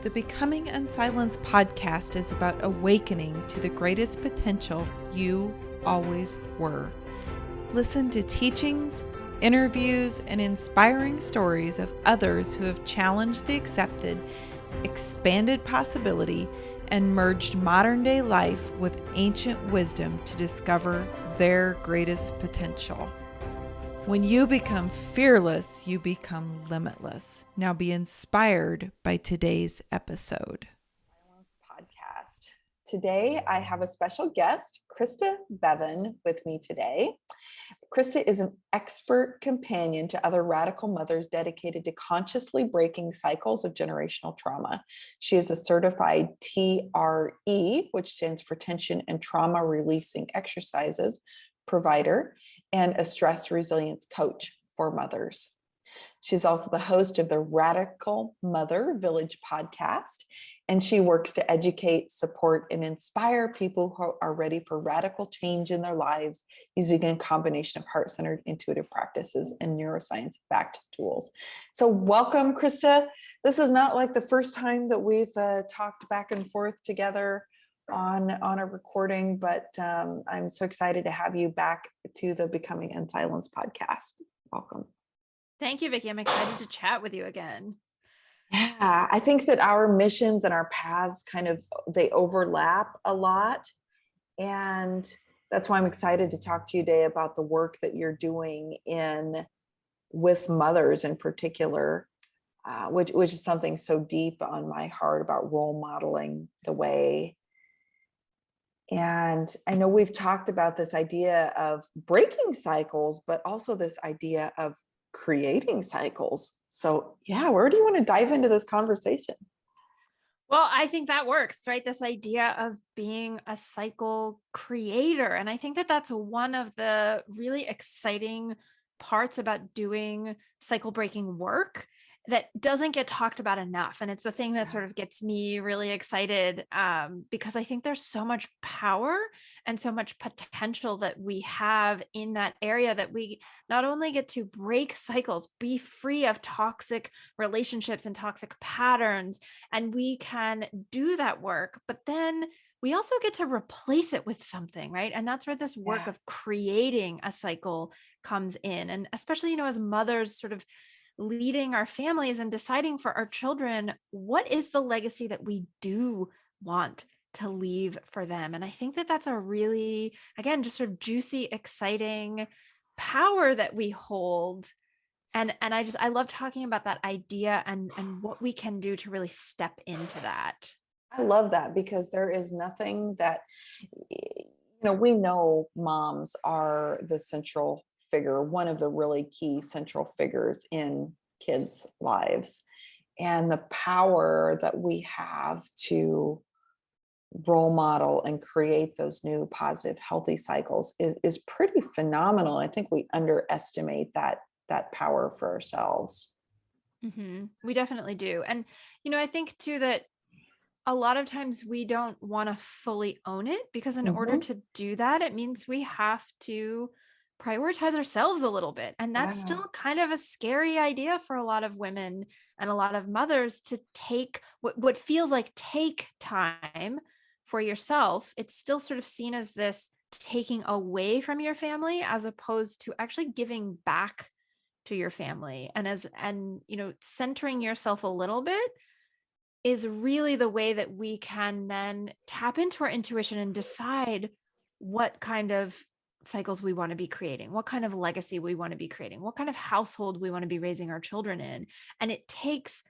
The Becoming Unsilenced podcast is about awakening to the greatest potential you always were. Listen to teachings, interviews, and inspiring stories of others who have challenged the accepted, expanded possibility, and merged modern day life with ancient wisdom to discover their greatest potential. When you become fearless, you become limitless. Now be inspired by today's episode. Podcast. Today, I have a special guest, Krista Bevan, with me today. Krista is an expert companion to other radical mothers dedicated to consciously breaking cycles of generational trauma. She is a certified TRE, which stands for Tension and Trauma Releasing Exercises provider, and a stress resilience coach for mothers. She's also the host of the Radical Mother Village podcast, and she works to educate, support, and inspire people who are ready for radical change in their lives using a combination of heart-centered intuitive practices and neuroscience-backed tools. So welcome, Krista. This is not like the first time that we've talked back and forth together on a recording, but I'm so excited to have you back to the Becoming Unsilenced podcast. Welcome. Thank you, Vicki. I'm excited to chat with you again. Yeah, I think that our missions and our paths they overlap a lot. And that's why I'm excited to talk to you today about the work that you're doing with mothers in particular, which is something so deep on my heart about role modeling the way. And I know we've talked about this idea of breaking cycles, but also this idea of creating cycles. So yeah, where do you want to dive into this conversation? Well, I think that works, right? This idea of being a cycle creator. And I think that that's one of the really exciting parts about doing cycle breaking work that doesn't get talked about enough. And it's the thing that sort of gets me really excited because I think there's so much power and so much potential that we have in that area, that we not only get to break cycles, be free of toxic relationships and toxic patterns, and we can do that work, but then we also get to replace it with something, right? And that's where this work of creating a cycle comes in. And especially, as mothers sort of leading our families and deciding for our children, what is the legacy that we do want to leave for them? And I think that that's a really, again, just sort of juicy, exciting power that we hold. And I love talking about that idea and what we can do to really step into that. I love that, because there is nothing that, we know moms are the central figure, one of the really key central figures in kids' lives, and the power that we have to role model and create those new positive, healthy cycles is pretty phenomenal. I think we underestimate that power for ourselves. Mm-hmm. We definitely do. And, I think too that a lot of times we don't want to fully own it, because in order to do that, it means we have to prioritize ourselves a little bit. And that's still kind of a scary idea for a lot of women and a lot of mothers, to take what feels like take time for yourself. It's still sort of seen as this taking away from your family, as opposed to actually giving back to your family. And centering yourself a little bit is really the way that we can then tap into our intuition and decide what kind of cycles we want to be creating, what kind of legacy we want to be creating, what kind of household we want to be raising our children in. And it takes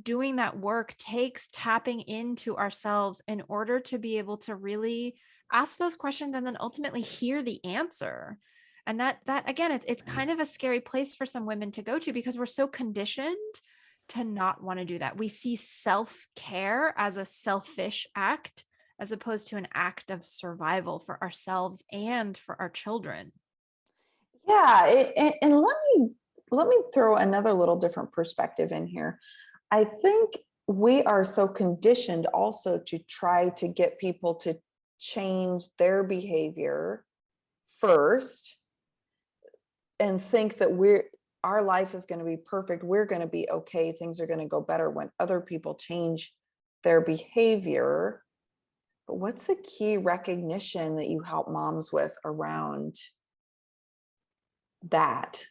doing that work, takes tapping into ourselves in order to be able to really ask those questions and then ultimately hear the answer. And that again, it's kind of a scary place for some women to go to, because we're so conditioned to not want to do that. We see self-care as a selfish act, as opposed to an act of survival for ourselves and for our children. Yeah, and let me throw another little different perspective in here. I think we are so conditioned also to try to get people to change their behavior first, and think that our life is going to be perfect. We're going to be okay. Things are going to go better when other people change their behavior. But what's the key recognition that you help moms with around that?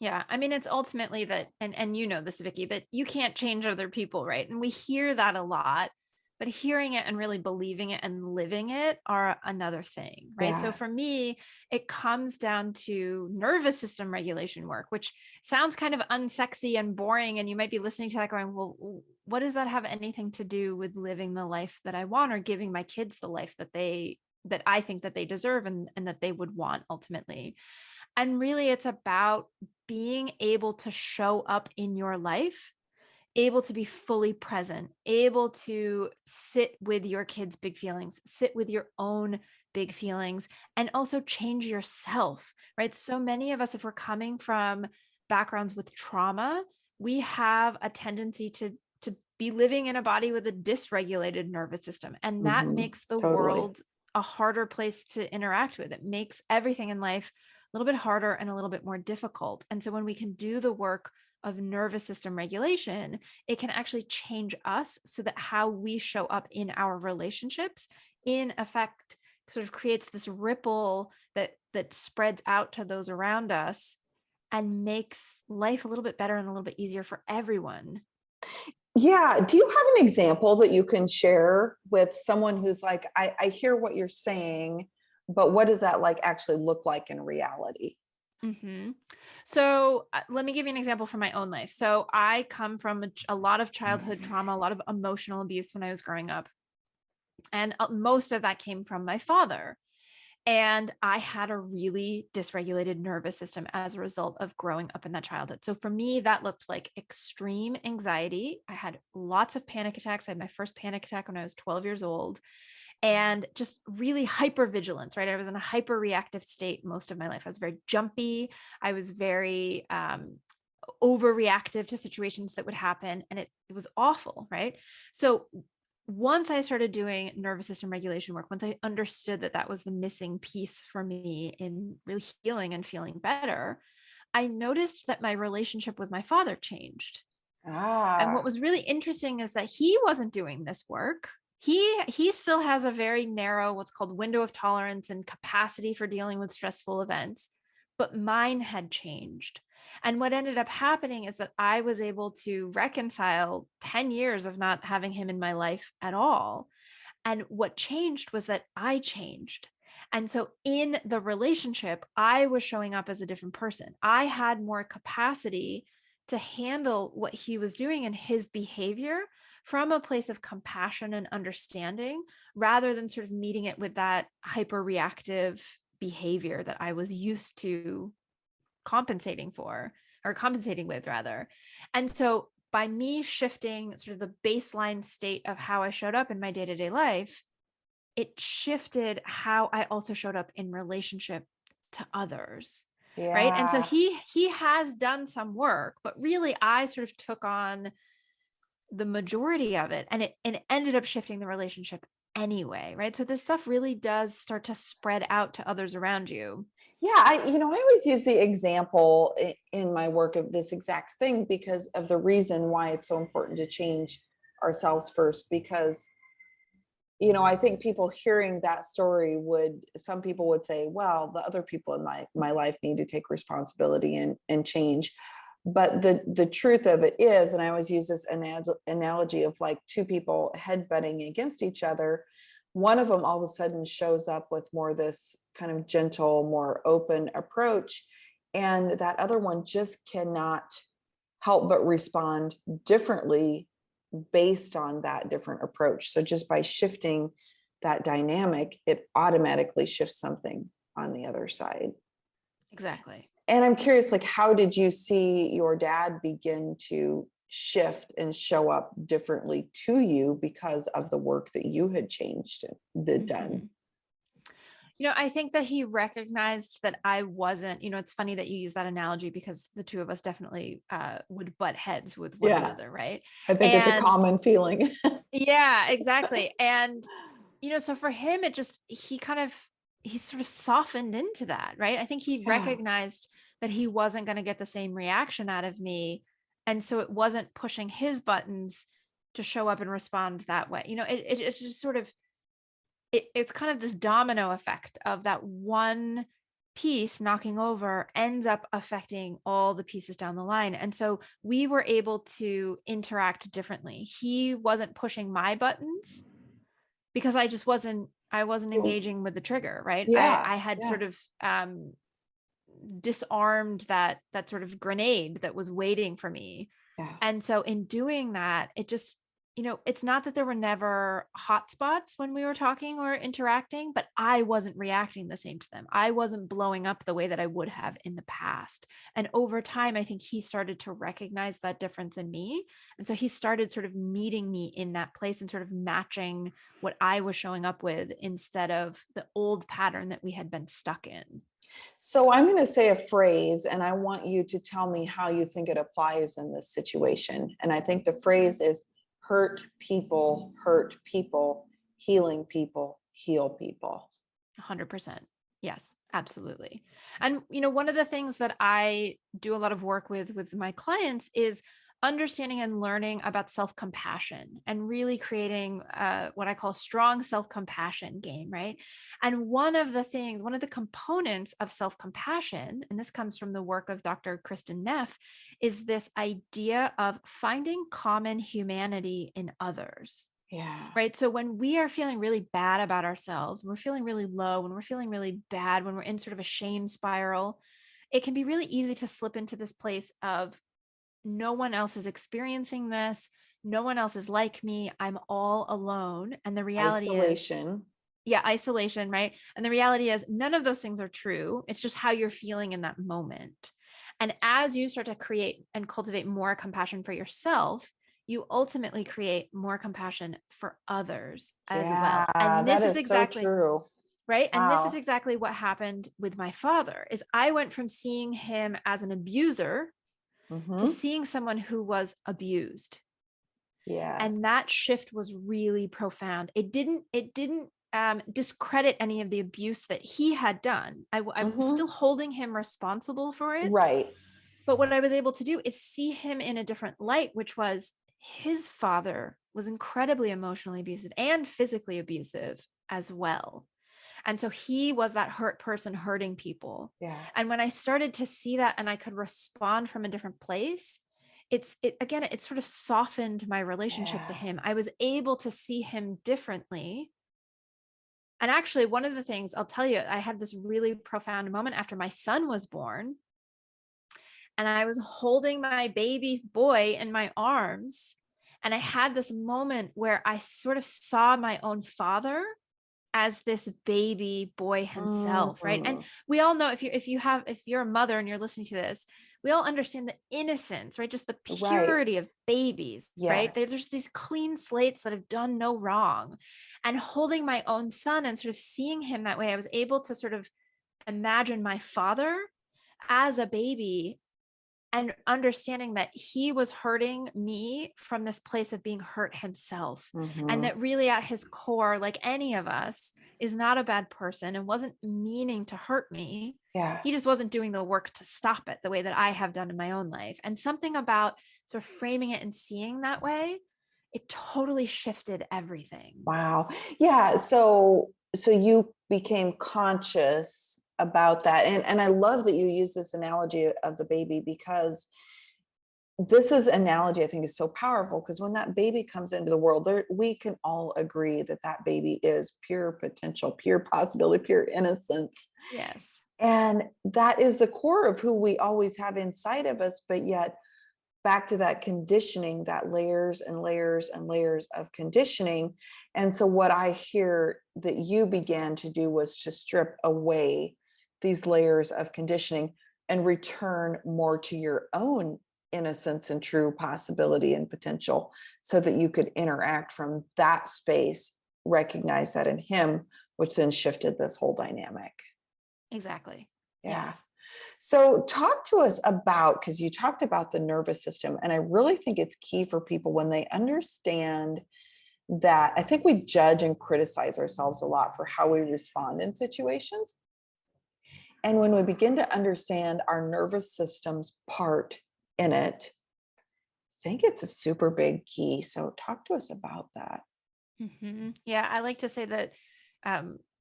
Yeah. I mean, it's ultimately that, and you know this, Vicki, that you can't change other people, right? And we hear that a lot, but hearing it and really believing it and living it are another thing, right? So Yeah. for me, it comes down to nervous system regulation work, which sounds kind of unsexy and boring. And you might be listening to that going, well, what does that have anything to do with living the life that I want, or giving my kids the life that I think that they deserve and that they would want ultimately? And really, it's about being able to show up in your life, able to be fully present, able to sit with your kids' big feelings, sit with your own big feelings, and also change yourself, right? So many of us, if we're coming from backgrounds with trauma, we have a tendency to be living in a body with a dysregulated nervous system. And that makes the Totally. world a harder place to interact with. It makes everything in life a little bit harder and a little bit more difficult. And so when we can do the work of nervous system regulation, it can actually change us so that how we show up in our relationships, in effect, sort of creates this ripple that spreads out to those around us and makes life a little bit better and a little bit easier for everyone. Yeah. Do you have an example that you can share with someone who's like, I hear what you're saying, but what does that like actually look like in reality? Mm-hmm. So let me give you an example from my own life. So I come from a lot of childhood trauma, a lot of emotional abuse when I was growing up. And most of that came from my father. And I had a really dysregulated nervous system as a result of growing up in that childhood. So for me, that looked like extreme anxiety. I had lots of panic attacks. I had my first panic attack when I was 12 years old, and just really hypervigilance, right? I was in a hyper reactive state most of my life. I was very jumpy. I was very overreactive to situations that would happen. And it was awful, right? So once I started doing nervous system regulation work, once I understood that that was the missing piece for me in really healing and feeling better, I noticed that my relationship with my father changed. And what was really interesting is that he wasn't doing this work. He still has a very narrow, what's called window of tolerance and capacity for dealing with stressful events, but mine had changed. And what ended up happening is that I was able to reconcile 10 years of not having him in my life at all. And what changed was that I changed. And so in the relationship, I was showing up as a different person. I had more capacity to handle what he was doing and his behavior from a place of compassion and understanding, rather than sort of meeting it with that hyper reactive behavior that I was used to compensating with rather. And so by me shifting sort of the baseline state of how I showed up in my day-to-day life, it shifted how I also showed up in relationship to others. Yeah. Right. And so he has done some work, but really I sort of took on the majority of it, and it ended up shifting the relationship anyway. Right. So this stuff really does start to spread out to others around you. Yeah, I always use the example in my work of this exact thing because of the reason why it's so important to change ourselves first. Because, I think people hearing that story some people would say, well, the other people in my life need to take responsibility and change. But the truth of it is, and I always use this analogy of like two people headbutting against each other. One of them all of a sudden shows up with more this kind of gentle, more open approach. And that other one just cannot help but respond differently based on that different approach. So just by shifting that dynamic, it automatically shifts something on the other side. Exactly. And I'm curious, like, how did you see your dad begin to shift and show up differently to you because of the work that you had changed and done? I think that he recognized that I wasn't, it's funny that you use that analogy because the two of us definitely would butt heads with one another. Right. I think it's a common feeling. Yeah, exactly. And, so for him, he sort of softened into that. Right. I think he recognized that he wasn't going to get the same reaction out of me. And so it wasn't pushing his buttons to show up and respond that way. It's just sort of, it's kind of this domino effect of that one piece knocking over ends up affecting all the pieces down the line. And so we were able to interact differently. He wasn't pushing my buttons because I wasn't engaging with the trigger, right? Yeah. I had sort of disarmed that sort of grenade that was waiting for me. Yeah. And so in doing that, it just, it's not that there were never hot spots when we were talking or interacting, but I wasn't reacting the same to them. I wasn't blowing up the way that I would have in the past. And over time, I think he started to recognize that difference in me. And so he started sort of meeting me in that place and sort of matching what I was showing up with instead of the old pattern that we had been stuck in. So I'm going to say a phrase, and I want you to tell me how you think it applies in this situation. And I think the phrase is hurt people, healing people, heal people. 100%. Yes, absolutely. And, one of the things that I do a lot of work with my clients is understanding and learning about self-compassion and really creating what I call strong self-compassion game, right? And one of the components of self-compassion, and this comes from the work of Dr. Kristen Neff, is this idea of finding common humanity in others. Yeah. Right. So when we are feeling really bad about ourselves, when we're feeling really low, when we're feeling really bad, when we're in sort of a shame spiral, it can be really easy to slip into this place of no one else is experiencing this. No one else is like me. I'm all alone. And the reality is isolation, right? And the reality is none of those things are true. It's just how you're feeling in that moment. And as you start to create and cultivate more compassion for yourself, you ultimately create more compassion for others as well. And this is exactly so true. Right. Wow. And this is exactly what happened with my father is I went from seeing him as an abuser to seeing someone who was abused. Yes. And that shift was really profound. It didn't discredit any of the abuse that he had done. I'm still holding him responsible for it. Right. But what I was able to do is see him in a different light, which was his father was incredibly emotionally abusive and physically abusive as well. And so he was that hurt person hurting people. Yeah. And when I started to see that and I could respond from a different place, it sort of softened my relationship to him. I was able to see him differently. And actually, one of the things I'll tell you, I had this really profound moment after my son was born. And I was holding my baby's boy in my arms. And I had this moment where I sort of saw my own father as this baby boy himself, right? And we all know if you're a mother and you're listening to this, we all understand the innocence, right? Just the purity of babies, right? There's just these clean slates that have done no wrong. And holding my own son and sort of seeing him that way, I was able to sort of imagine my father as a baby and understanding that he was hurting me from this place of being hurt himself. And that really at his core, like any of us, is not a bad person and wasn't meaning to hurt me. Yeah. He just wasn't doing the work to stop it the way that I have done in my own life. And something about sort of framing it and seeing that way, it totally shifted everything. Wow. Yeah. So you became conscious about that. And I love that you use this analogy of the baby, because this is analogy I think is so powerful, because when that baby comes into the world, we can all agree that that baby is pure potential, pure possibility, pure innocence. Yes. And that is the core of who we always have inside of us. But yet back to that conditioning, that layers and layers and layers of conditioning. And so what I hear that you began to do was to strip away these layers of conditioning and return more to your own innocence and true possibility and potential, so that you could interact from that space, recognize that in him, which then shifted this whole dynamic. Exactly. Yeah. Yes. So talk to us about, because you talked about the nervous system, and I really think it's key for people when they understand that. I think we judge and criticize ourselves a lot for how we respond in situations. And when we begin to understand our nervous system's part in it, think it's a super big key. So talk to us about that. Yeah, I like to say that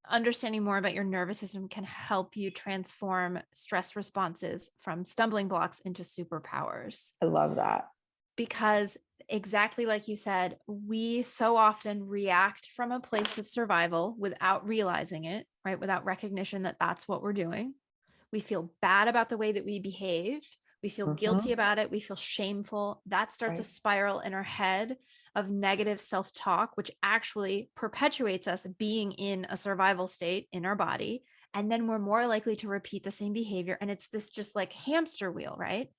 understanding more about your nervous system can help you transform stress responses from stumbling blocks into superpowers. I love that. Because exactly like you said, we so often react from a place of survival without realizing it, right? Without recognition that that's what we're doing. We feel bad about the way that we behaved. We feel guilty about it. We feel shameful. That starts a spiral in our head of negative self-talk, which actually perpetuates us being in a survival state in our body. And then we're more likely to repeat the same behavior. And it's this just like hamster wheel, right?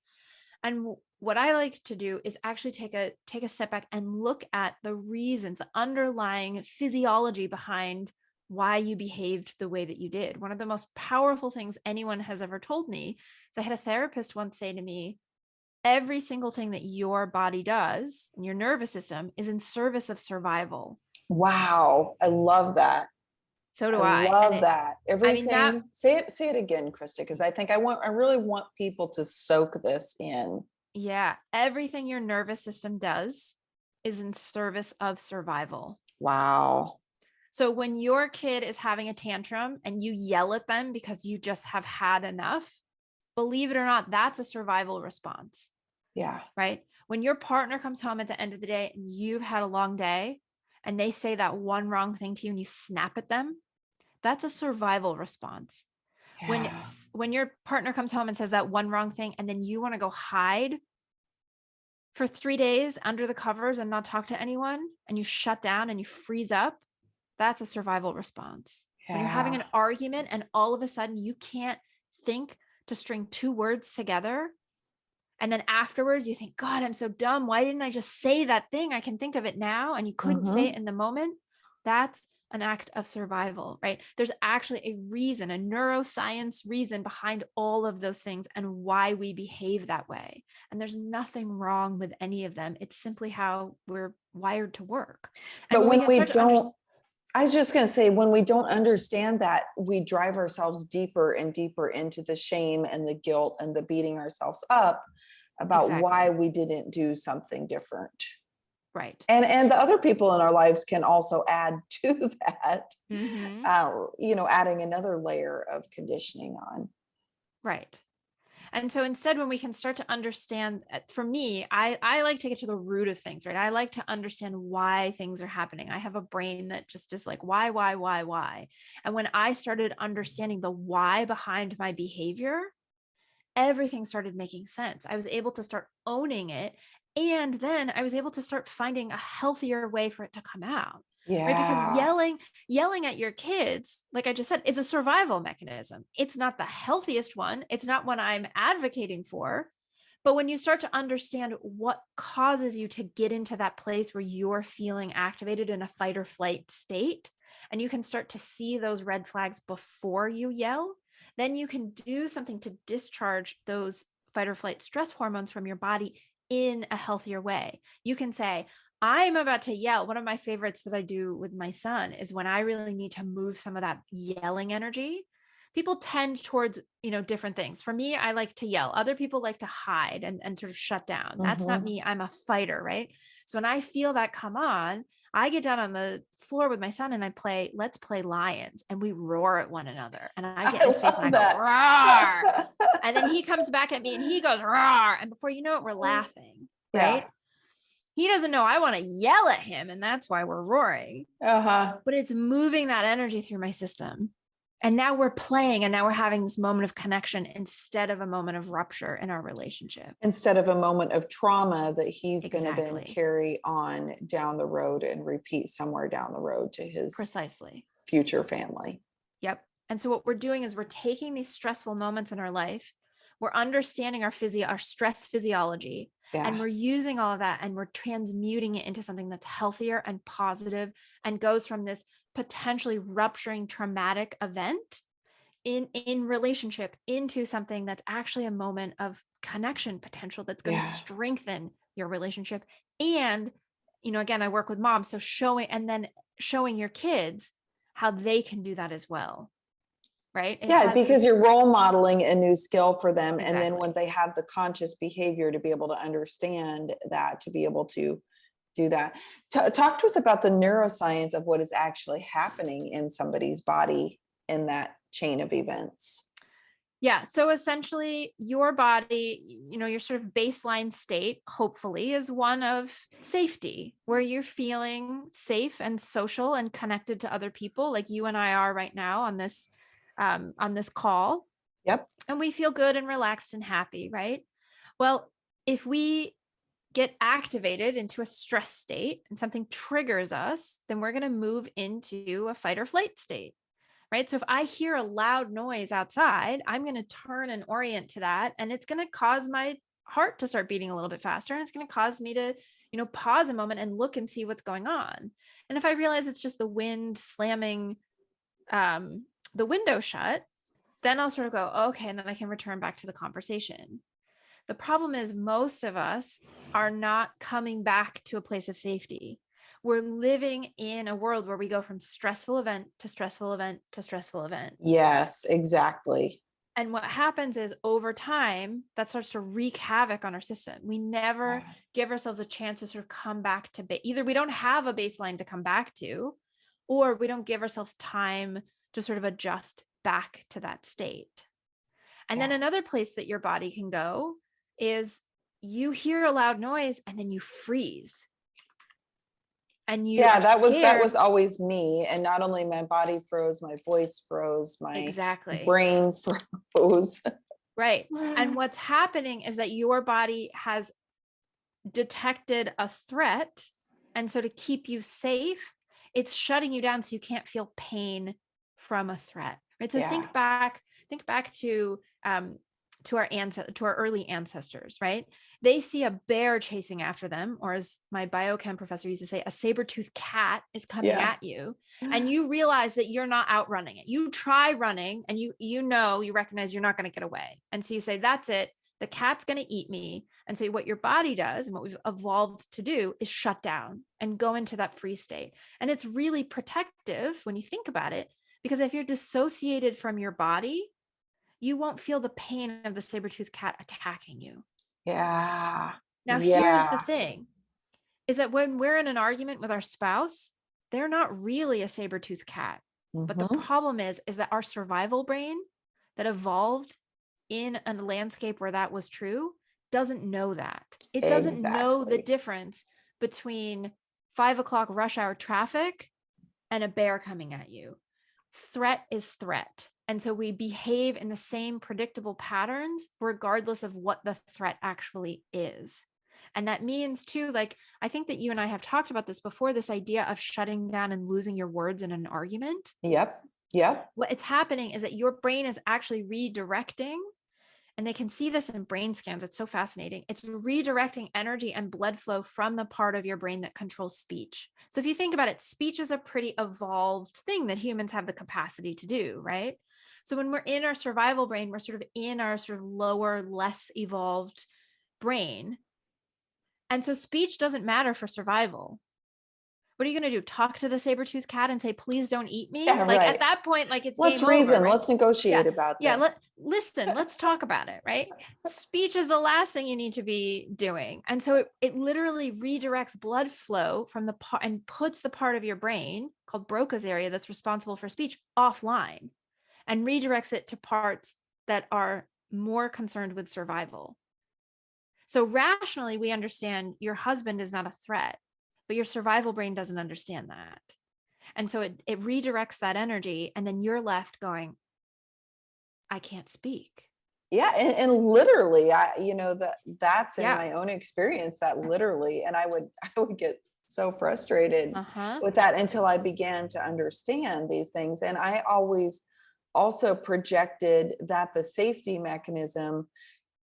And what I like to do is actually take a step back and look at the reasons, the underlying physiology behind why you behaved the way that you did. One of the most powerful things anyone has ever told me is I had a therapist once say to me, every single thing that your body does and your nervous system is in service of survival. Wow. I love that. So do I. Love that. Everything. Say it again, Krista, because I think I really want people to soak this in. Yeah. Everything your nervous system does is in service of survival. Wow. So when your kid is having a tantrum and you yell at them because you just have had enough, believe it or not, that's a survival response. Yeah. Right. When your partner comes home at the end of the day and you've had a long day and they say that one wrong thing to you and you snap at them, that's a survival response. Yeah. When your partner comes home and says that one wrong thing, and then you want to go hide for 3 days under the covers and not talk to anyone, and you shut down and you freeze up, that's a survival response. Yeah. When you're having an argument and all of a sudden you can't think to string 2 words together, and then afterwards you think, God, I'm so dumb. Why didn't I just say that thing? I can think of it now. And you couldn't say it in the moment. That's an act of survival, right? There's actually a reason, a neuroscience reason behind all of those things and why we behave that way. And there's nothing wrong with any of them. It's simply how we're wired to work. And but when we don't, I was just going to say, when we don't understand that, we drive ourselves deeper and deeper into the shame and the guilt and the beating ourselves up about why we didn't do something different. Right. And the other people in our lives can also add to that, adding another layer of conditioning on. Right. And so instead, when we can start to understand, for me, I like to get to the root of things, right? I like to understand why things are happening. I have a brain that just is like, why? And when I started understanding the why behind my behavior, everything started making sense. I was able to start owning it. And then I was able to start finding a healthier way for it to come out. Yeah. Right? Because yelling at your kids, like I just said, is a survival mechanism. It's not the healthiest one. It's not one I'm advocating for. But when you start to understand what causes you to get into that place where you're feeling activated in a fight or flight state, and you can start to see those red flags before you yell, then you can do something to discharge those fight or flight stress hormones from your body in a healthier way. You can say, I'm about to yell. One of my favorites that I do with my son is when I really need to move some of that yelling energy. People tend towards, different things. For me, I like to yell. Other people like to hide and sort of shut down. That's not me. I'm a fighter, right? So when I feel that come on, I get down on the floor with my son and let's play lions, and we roar at one another. And I get in his face and I go, roar. And then he comes back at me and he goes, roar. And before you know it, we're laughing, right? Yeah. He doesn't know I want to yell at him, and that's why we're roaring. But it's moving that energy through my system. And now we're playing, and now we're having this moment of connection instead of a moment of rupture in our relationship. Instead of a moment of trauma that he's going to then carry on down the road and repeat somewhere down the road to his future family. Yep. And so what we're doing is we're taking these stressful moments in our life. We're understanding our stress physiology, and we're using all of that, and we're transmuting it into something that's healthier and positive, and goes from this potentially rupturing traumatic event in relationship into something that's actually a moment of connection potential that's going to strengthen your relationship. And, again, I work with moms. So showing your kids how they can do that as well. right? It Yeah, has because this, you're role modeling a new skill for them. And then exactly. when they have the conscious behavior to be able to understand that, to be able to do that. Talk to us about the neuroscience of what is actually happening in somebody's body in that chain of events. Yeah. So essentially your body, your sort of baseline state, hopefully, is one of safety, where you're feeling safe and social and connected to other people, like you and I are right now on this call. Yep. And we feel good and relaxed and happy, right? Well, if we get activated into a stress state and something triggers us, then we're going to move into a fight or flight state. Right. So if I hear a loud noise outside, I'm going to turn and orient to that. And it's going to cause my heart to start beating a little bit faster. And it's going to cause me to, pause a moment and look and see what's going on. And if I realize it's just the wind slamming the window shut, then I'll sort of go, okay, and then I can return back to the conversation. The problem is most of us are not coming back to a place of safety. We're living in a world where we go from stressful event to stressful event to stressful event. Yes, exactly. And what happens is over time, that starts to wreak havoc on our system. We never give ourselves a chance to sort of come back to either we don't have a baseline to come back to, or we don't give ourselves time to sort of adjust back to that state. And then another place that your body can go is you hear a loud noise and then you freeze. And you are that scared. was always me. And not only my body froze, my voice froze, my brain froze. Right. And what's happening is that your body has detected a threat. And so to keep you safe, it's shutting you down so you can't feel pain from a threat. Right. So think back to our early ancestors, right? They see a bear chasing after them, or as my biochem professor used to say, a saber-toothed cat is coming at you. And you realize that you're not outrunning it. You try running and you recognize you're not going to get away. And so you say, that's it. The cat's going to eat me. And so what your body does and what we've evolved to do is shut down and go into that free state. And it's really protective when you think about it, because if you're dissociated from your body, you won't feel the pain of the saber-toothed cat attacking you. Yeah. Now, here's the thing, is that when we're in an argument with our spouse, they're not really a saber-toothed cat. But the problem is that our survival brain that evolved in a landscape where that was true doesn't know that. It doesn't know the difference between 5 o'clock rush hour traffic and a bear coming at you. Threat is threat. And so we behave in the same predictable patterns, regardless of what the threat actually is. And that means too, like, I think that you and I have talked about this before, this idea of shutting down and losing your words in an argument. Yep. What it's happening is that your brain is actually redirecting, and they can see this in brain scans. It's so fascinating. It's redirecting energy and blood flow from the part of your brain that controls speech. So if you think about it, speech is a pretty evolved thing that humans have the capacity to do, right? So when we're in our survival brain, we're sort of in our sort of lower, less evolved brain. And so speech doesn't matter for survival. What are you going to do? Talk to the saber-toothed cat and say, please don't eat me? At that point, it's let's game reason, over, right? Let's negotiate about that. Listen, let's talk about it, right? Speech is the last thing you need to be doing. And so it literally redirects blood flow from the part and puts the part of your brain called Broca's area that's responsible for speech offline, and redirects it to parts that are more concerned with survival. So rationally, we understand your husband is not a threat, but your survival brain doesn't understand that. And so it redirects that energy, and then you're left going, I can't speak. Yeah. And literally, that's in my own experience, that literally, and I would get so frustrated with that until I began to understand these things. And I always also projected that the safety mechanism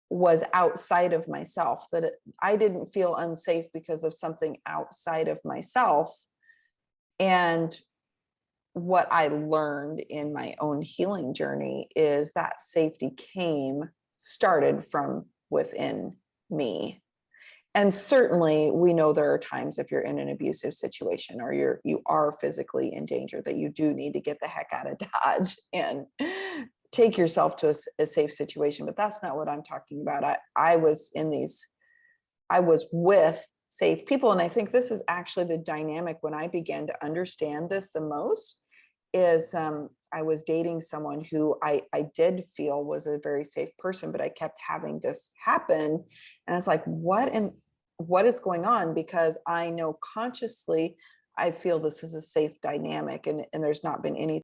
was outside of myself, that I didn't feel unsafe because of something outside of myself. And what I learned in my own healing journey is that safety started from within me. And certainly we know there are times if you're in an abusive situation or you are physically in danger that you do need to get the heck out of Dodge and take yourself to a safe situation. But that's not what I'm talking about. I was with safe people. And I think this is actually the dynamic when I began to understand this the most is I was dating someone who I did feel was a very safe person, but I kept having this happen. And it's like, what is going on? Because I know consciously, I feel this is a safe dynamic and there's not been any